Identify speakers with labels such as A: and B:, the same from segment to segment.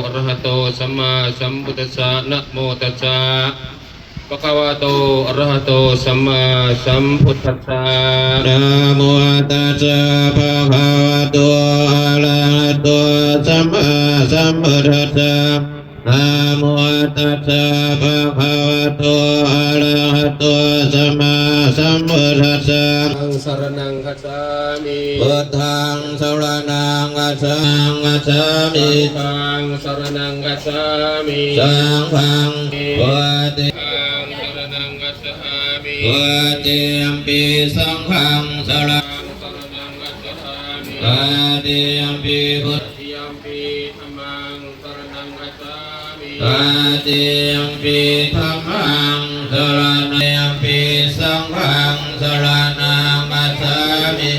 A: อะระหะโตสัมมาสัมพุทธัสสะนะโมตัสสะภะคะวะโตอะระหะโตสัมมาสัมพุทธัสสะนะโมตัสสะภะคะวะโตอะระหะโตสัมมาสัมพุทธัสสะนะโมตัสสะภะคะวะโตอะระหะโตสัมมาสัมพุทธัสสะอังสรณังคัจฉามิพุทธังสรณังคัจฉามิสังฆังสรณังคัจฉามิสังฆังพุทธังสรณังคัจฉามิพุทธิยัมปิสังฆังสรณังคัจฉามิพุทธิยัมปิพุทธิยัมปิธัมมังสรณังคัจฉามิพุทธิยัมปิธัมมังสรณังยัมปิสังฆังสรณังคัจฉามิ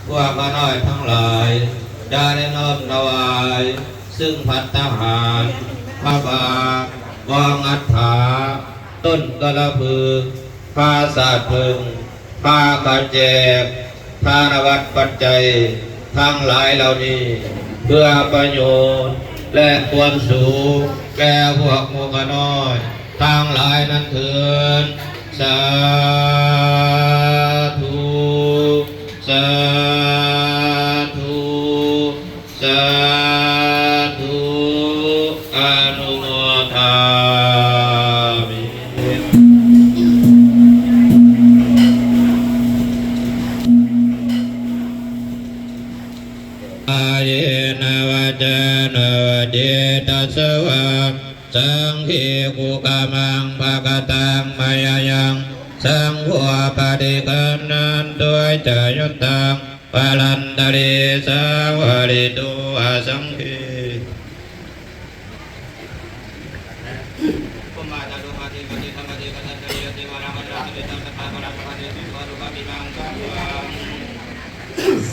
A: พวกข้าน้อยทั้งหลายได้น้อมถวายซึ่งภัตตาหารพระบาทกองอัฐาต้นกระพือผ้าสาดพึงผ้ากระแจกธนวัตรปัจจัยทั้งหลายเหล่านี้เพื่อประโยชน์และความสุขแก่พวกหมู่ข้าน้อยทั้งหลายนั้นเถิดสาธุสาธุสาธุอนุโมทามิอาเยนะวะจนะวะเดตัสสวะสังฆิกุกามังภะกตังมายายังสังฆวปฏิกันนันตัวจยุตตังปาลันตาริสาวริตุอาสังคี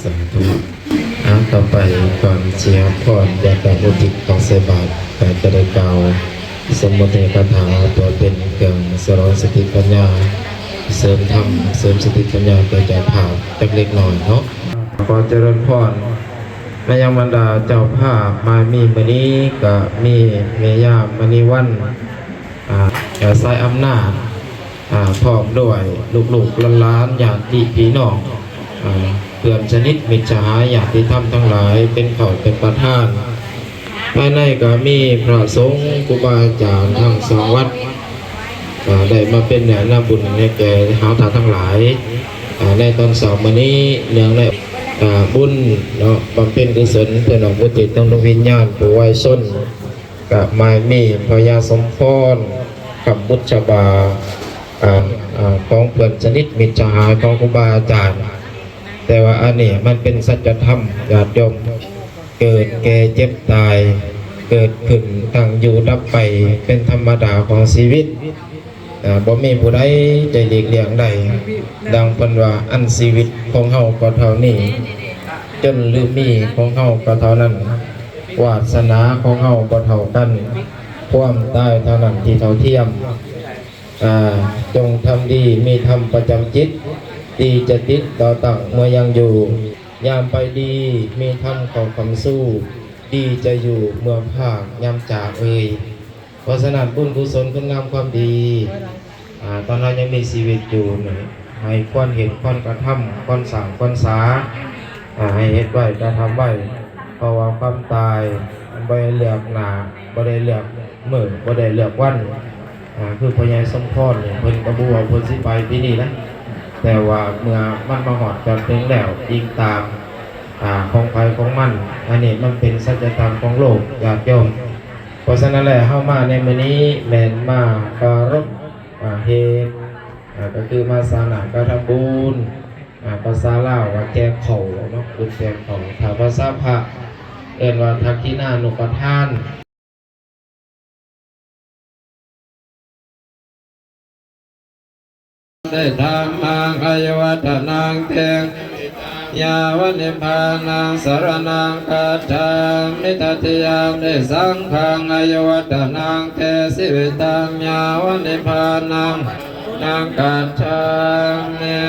A: สาธุต่อไปก่อนเชียร์พรจากการอุทิศของเสบาทแต่จะได้กล่าวสมมติคาถาตัวเป็นเครื่องสรองสติปัญญาเสริมธรรมเสริมสติปัญญาเกิดจากภาพเล็กๆหน่อยเนาะขอเจริญพรและยังบรรดาเจ้าภาพมามีวันนี้ก็มีเมยามณีวันสายอำนาจพร้อมด้วยลูกๆล้านๆญาติพี่น้องเพื่อนชนิดมิตรสหายญาติธรรมทั้งหลายเป็นเขาเป็นประธานภายในก็มีพระสงฆ์ครูบาอาจารย์ทั้งสองวัดได้มาเป็นแนวหน้าบุญในแก่หาทานทั้งหลายในตอนสองวันนี้เนื่องในบุญเนาะบำเพ็ญกุศลเพื่อหนองบุตรต้องดวงวิญญาณผู้ไว้ส้นกับไม้มีพญาสมพรกับบุตรบาของเพื่อนชนิดมิตรสหายของครูบาอาจารย์แต่ว่าอันนี้มันเป็นสัจธรรมญาติโยมเกิดแก่เจ็บตายเกิดขึ้นตั้งอยู่ดับไปเป็นธรรมดาของชีวิตบ่มีผู้ใดใจหลีกเลี่ยงได้ดังเพิ่นว่าอันชีวิตของเฮาก็เท่านี้จนลืมมีของเฮาก็เท่านั้นวาสนาของเฮาก็เท่ากันความตายเท่านั้นที่เท่าเทียมจงทำดีมีธรรมประจำจิตดีจะติดต่อตั้งเมื่อยังอยู่ยามไปดีมีธรรมของคำสู้ดีจะอยู่เมื่อภาคยามจากเพราะฉะนั้นบุญกุศลคุณงามความดีตอนเรายังมีชีวิตอยู่ให้ควรเห็นควรกระทำควรสั่งควรสาให้เฮ็ดไว้กระทำไว้เพราะว่าความตายบ่ได้เลือกหน้าบ่ได้เลือกมื้อบ่ได้เลือกวันคือพญาสมพรเนี่ยเพิ่นก็บ่ว่าเพิ่นสิไปที่นี่นะแต่ว่าเมื่อมันมาหอดกันถึงแล้วยิงตามของใครของมันอันนี้มันเป็นสัจธรรมของโลกญาติโยมเพราะฉะนั้นแหละเข้ามาในมื้อนี้แม่นมาปรารภเหตุ ก็คือมาสาหนาก็ทำบุญภาษาลาวว่าแก้เข่าเนาะบุญแก้เข่าถ้าภาษาพระเอิ้นว่าทักขินานุปทานได้ธรรมังอายุวัฒนังเตงยาวนิพพานังสรณังคัจฉามิตติยามได้สังฆังอายุวัฒนังเตสิวิตังยาวนิพพานังนังคัจฉามิ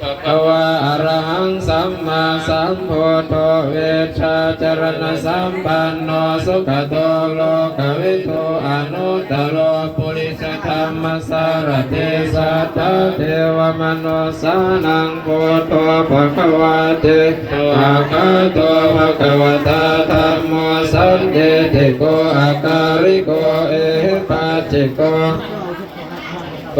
A: ภควาอะระหังสัมมาสัมพุทโธเวชชาจรณะสัมปันโนสุขโตโลกวิทูอนุตตโรปุริสธรรมสารติสัทธเทวมนุสานังพุทโธภควาติภะคะโตภควตาธัมโมสันติติโกอาการิโกเอปัจจิโก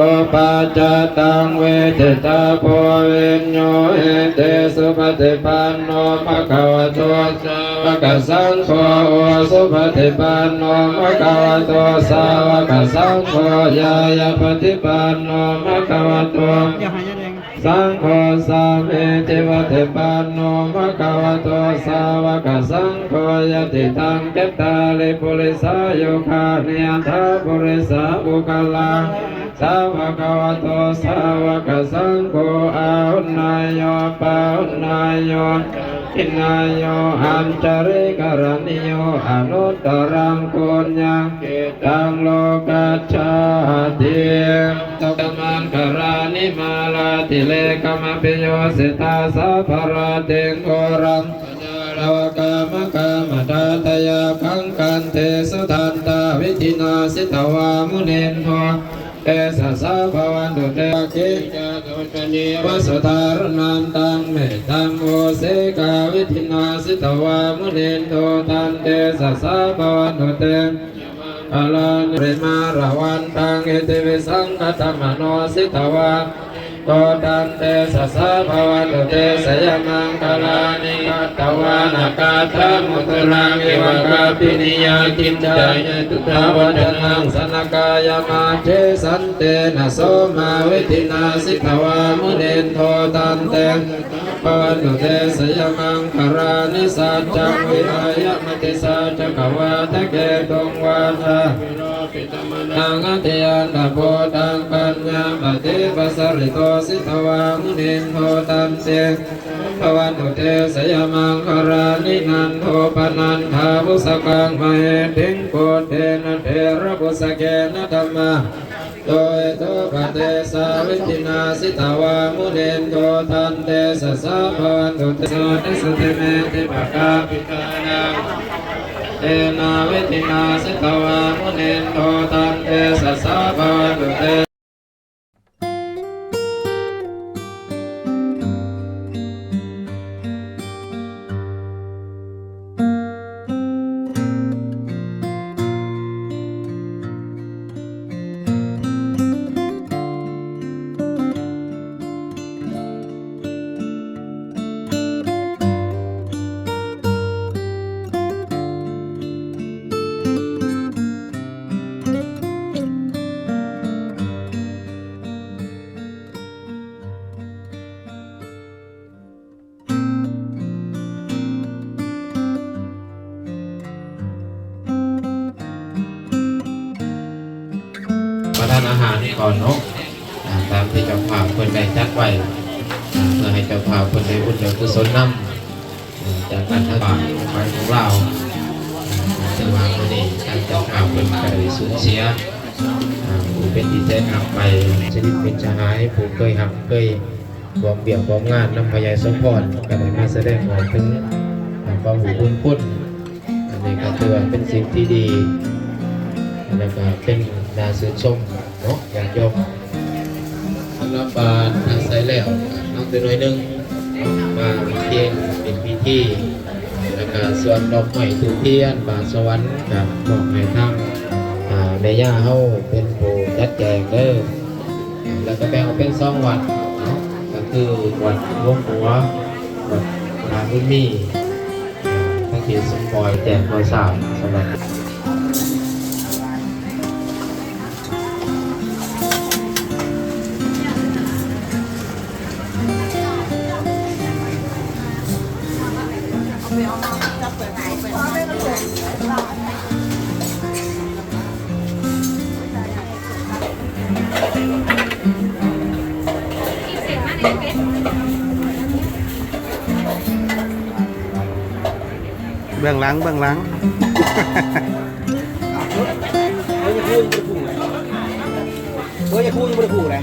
A: โกปัจจตังเวทิตาโพวิญโยเอเตสุปฏิปันโนภะคะวะโตสาวกสังโฆโอสุปฏิปันโนภะคะวะโตสาวกสังโฆยายาปฏิปันโนภะคะวะโตสังโฆสามีจิปฏิปันโนภะคะวะโตสาวกสังโฆยติตังเกตาลิปุริสายุคาเนียทาปุริสาบุคลาสาวกวะโตสาวกสังโฆอาหุนายโยปาหุนายโยอินายโยอัญจริกรณิโยอนุตตรังปุญญังตังโลกัจฉาติตตมันกรานิมาลาติเลกมะปิโยสิตาสัพพะเตงโกรังลาวกามะกามะตาตยาคังกันเทสุทันตาวิธินาสิตวามุเนนโทเอสสะภวันตุเตกิวัสธารนันตังเมตังโอเสกาวิธินาสิตวามุนินโทตันเตสสะภวันตุเตอาลานิมาราวันตังเอติวิสังคตมโนสิตวาโตตันเตสสะภวันตุเตสยมังคลานิกัตตวานากาธามุตรังเอวะกาปินิยากินจายตุตาวัจนังสนกายมาเทสันเตนะโสมาเวทินาสิกวามุเนนโทตันเตภวันตุเตสยมังครานิสัจจังวิหายมติสัจจกวาทะเกตุงวาทานังอัตยันตโพตังปัญญาปฏิปัสสริโตสิทวามุนินโทตันเตภวันตุเตสยมังครานินันโทปนันทาภุสกังมเหติงโกเทนะเทระภุสเกนะธัมมาโตเอโตปะเตสาวิทินาสิทวามุนินโทตันเตสสะภวันตุเตสเตเมติภกาปิตานังเตนาวิทินาสิทวามุนินโทตันเตสสะภวันตุเตทานอาหารก่อนเนาะตามที่เจ้าภาพคนได้จัดไว้เพื่อให้เจ้าภาพคนได้บุญเจ้ากุศลนำจากการทำบาปไปของเราแต่ว่าวันนี้ทางเจ้าภาพคนได้สูญเสียผู้เป็นที่แท้หักไปชีวิตเป็นชหายผู้เคยหักเคยบวมเบี่ยงบวมงานนำพยายสมพรก็ได้มาแสดงออกถึงความหูบุญคุณอันนี้ก็ถือว่าเป็นสิ่งที่ดีแล้วก็เป็นน่าชื่นชมเนาะอยากยกสำหรับบาตรทางใส่แล้วน้องตัวน้อยหนึ่งมาเทียนเป็นพิธีแล้วก็ส่วนดอกไม้ทูบเทียนบาตรสวรรค์กับดอกไม้ทั้งแม่ย่าเฮาเป็นผู้จัดแจงเด้อแล้วก็แบ่งออกเป็น2วัดเนาะก็คือวัดหลวงหัววัดนาบุญมีทั้งที่สมปอยแจกข้าวสารสำหรับ
B: เบื้องหลังเบื้องหลัง
C: เฮ้ยจะพูดยังไม่ได้พูดเลย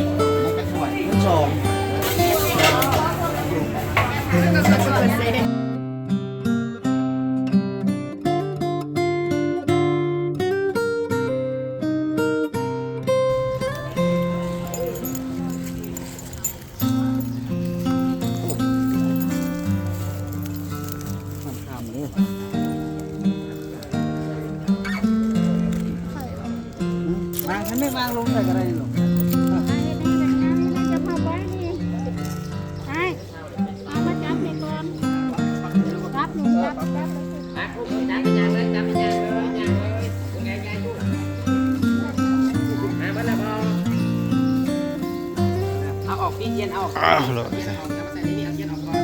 C: มันสอง ฉันไม่วางลงใส่กระไรหรอก
D: จะมาไว้นี่ไอ้เอามาจับนี่ก่อนจับหนูจับ
C: เอาออกพี่เย็นเอาออก
B: อ้าวเลย
C: เอาใส่นี่เอาเย็นออกก่อน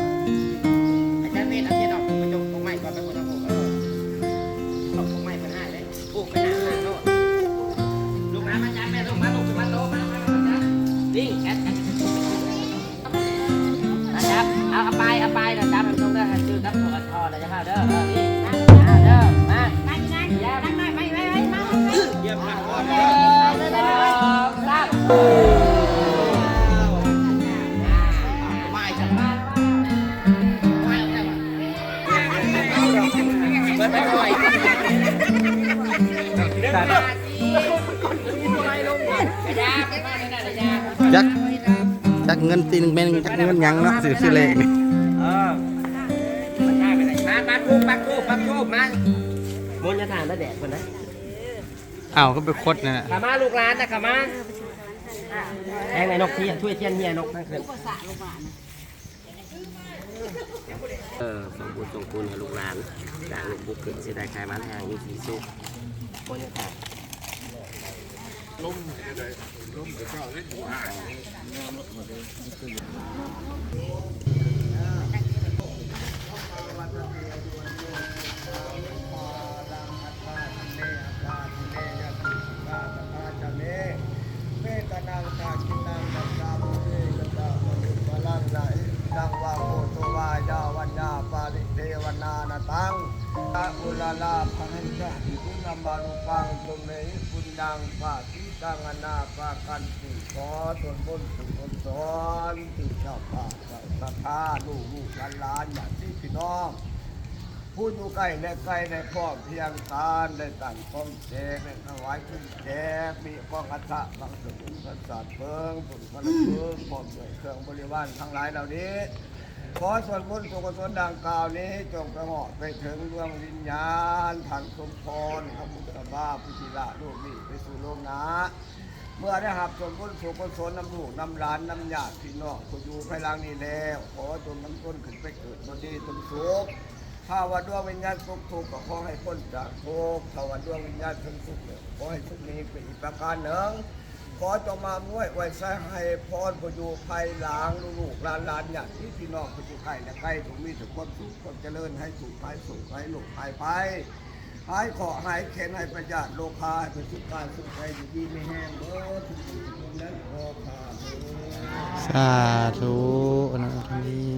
C: ไอ้เจ้าเม็ดเอาเย็นออกมันจงตรงไม้ก่อนไปคนละผมเอาตรงไม้มันให้เลยปลูกไปหน้าโน่นลูกน้ำมาจับแม่ลูกมาลูกมาโตมาจับวิ่งแอดมาจับเอาไปนะจับมันตรงเด้อชื่อกับตัวคอนะจะเข้าเด้อนี่มาเด้อมา
D: นั่งนั่งนั่งไม่มา
C: เยี่ยมมากก่อน
D: เล
C: เด้อย
D: รับ
C: ไม่จับไม่ไม่ไหว
B: จักเงินตีนเป็นจักเงินยังเนาะซื้อเลขนี่
C: มาคูมามุนจะทานแล้วแดดคนนะ
B: อ้าวก็ไปคดนั่นน่ะ
C: ขามาลูกหลานนะขามาแองไอ้นกเทียนช่วยเทียนเฮียนกนั่นคือสมบูรณ์สมบูรณ์ให้ลูกหลานจากลูกบุกเกิดเสียดายใครมาแทงอยู่สีสุกมุนจะทาน
E: เมตนังตากินังตัสสะมุเรกตะมนุปลังไหลดังว่าโพโตวายาวัญญาปาริเทวนานาตังอาอุลาลาภันจะคุณนำบาลุปังตุเมหิปุญญังภาคิตังอนาปากันติขอส่วนบุญสุขสอนที่เจ้าภาพศรัทธาลูกหลานญาติพี่น้องผู้อยู่ใกล้และไกลในพ่อเพียงการได้ตั้งความเจในถวายขึ้นแจมีกองอัฐะบางสุขุมสัตว์เพิงผลพลังเพิงพร้อมด้วยเครื่องบริวารทั้งหลายเหล่านี้ขอส่วนบุญสุขสนดังกล่าวนี้จงไปเหาะไปถึงดวงวิญญาณทางสมพรพระพุทธบาพุทธิละลูกนี้ไปสู่โลกนาเมื่อได้หับส่วนบุญสุขสนน้ำลูกน้ำหลานน้ำญาติพี่น้องผู้อยู่ภายหลังนี้แล้วขอจงน้ำต้นขึ้นไปเกิดบนดีตนสุขถ้าว่าดวงวิญญาณสุขทุกข์ก็ขอให้พ้นจากทุกข์ถ้าว่าดวงวิญญาณสุขทุกข์ขอให้สุขนี้เป็นอีกประการหนึ่งขอจงมาม้วยไว้ใช้ให้พรผู้อยู่ภายหลังลูกหลานญาติพี่น้องผู้อยู่ใกล้และใกล้ถูกมีถึงความสุขความเจริญให้สุขให้สุขให้ลูกให้ไปหายขอหายเข็นให้ประหยัดโลคาให้เป็นสุขการสุขใจอยู่ดีไม่แห้งเด้อทุกคนนั้นขอพา
B: สาธุอนุโมทนา